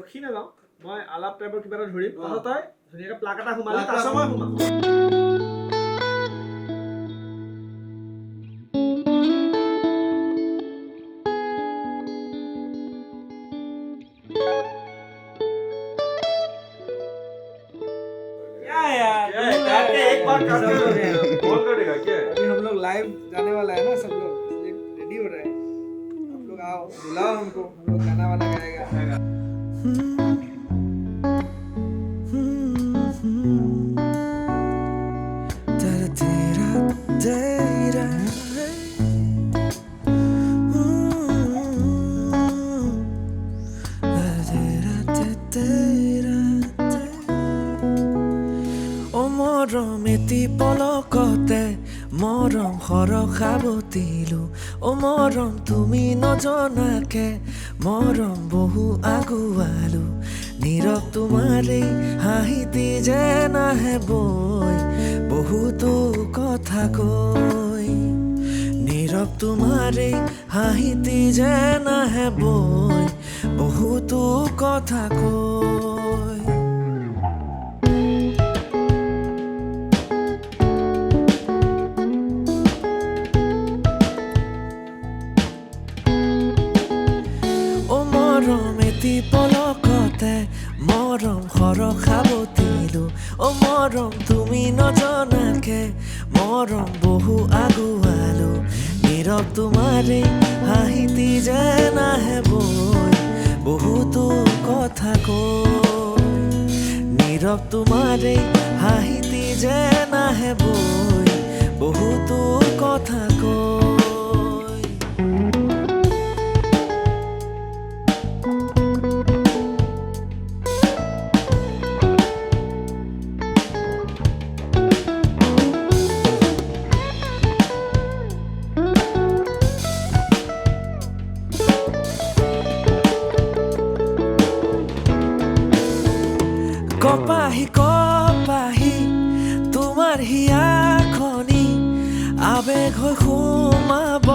ৰখি নাযাওঁ মই আলাপ টাইপৰ কিবা এটা ধৰিম তই ধুনীয়াকৈ প্লাগ এটা সোমালি তাৰপিছত মই সোমাম अभी हम लोग लाइव जाने वाला है ना सब लोग इसलिए रेडी हो रहे हैं आप लोग आओ बुलाओ हमको हम लोग गाना वाना गाएगा মৰমেতি পলকতে মৰম সৰখাব দিলো অ মৰম তুমি নজনাকে মৰম বহু আগুৱালো নীৰৱ তোমাৰে হাঁহিতি যে নাহে বৈ বহুতো কথা কৈ নীৰৱ তোমাৰে হাঁহিতি যে নাহে বৈ বহুতো কথা কৈ মৰমেতি পলকতে মৰম সৰখাব দিলো অ মৰম তুমি নজনাকে মৰম বহু আগুৱালো নীৰৱ তোমাৰে হাঁহিতি যে নাহে বৈ বহুতো কথা কৈ নীৰৱ তোমাৰে হাঁহিতি যে নাহে বৈ বহুতো কথা কৈ কপাহি কপাহি তোমাৰ হিয়াখনি আবেগ হৈ সোমাব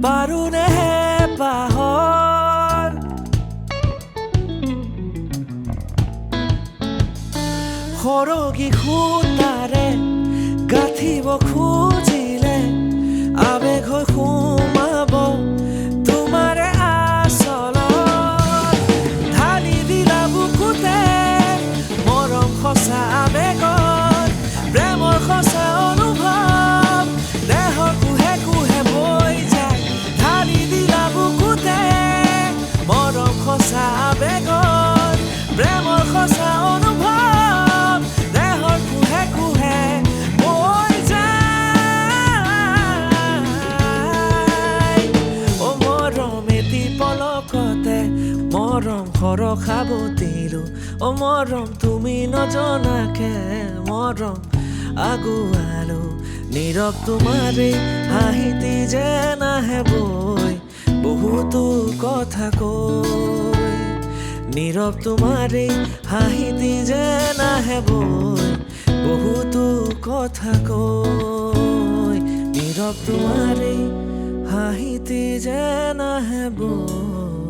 পাৰোনে পাহৰ সৰগী সূতাৰে গাঁঠিব খুজিলে আবেগ হৈ সোমাব তোমাৰে আচলত ঢালি দিলা বুকুতে সঁচা আবেগত প্ৰেমৰ সঁচা অনুভৱ দেহৰ কুহে কুহে বৈ যায় ঢালি দিলা বুকুতে মৰম সঁচা আবেগত প্ৰেমৰ সঁচা অনুভৱ দেহৰ কুহে কুহে বৈ যায় অ মৰমেতি পলকতে মৰম সৰখাব দিলো অ মৰম তুমি নজনাকে মৰম আগুৱালো নীৰৱ তোমাৰে হাঁহিতি যে নাহে বৈ বহুতো কথা কৈ নীৰৱ তোমাৰে হাঁহিতি যে নাহে বৈ বহুতো কথা কৈ নীৰৱ তোমাৰে হাঁহিতি যে নাহে বৈ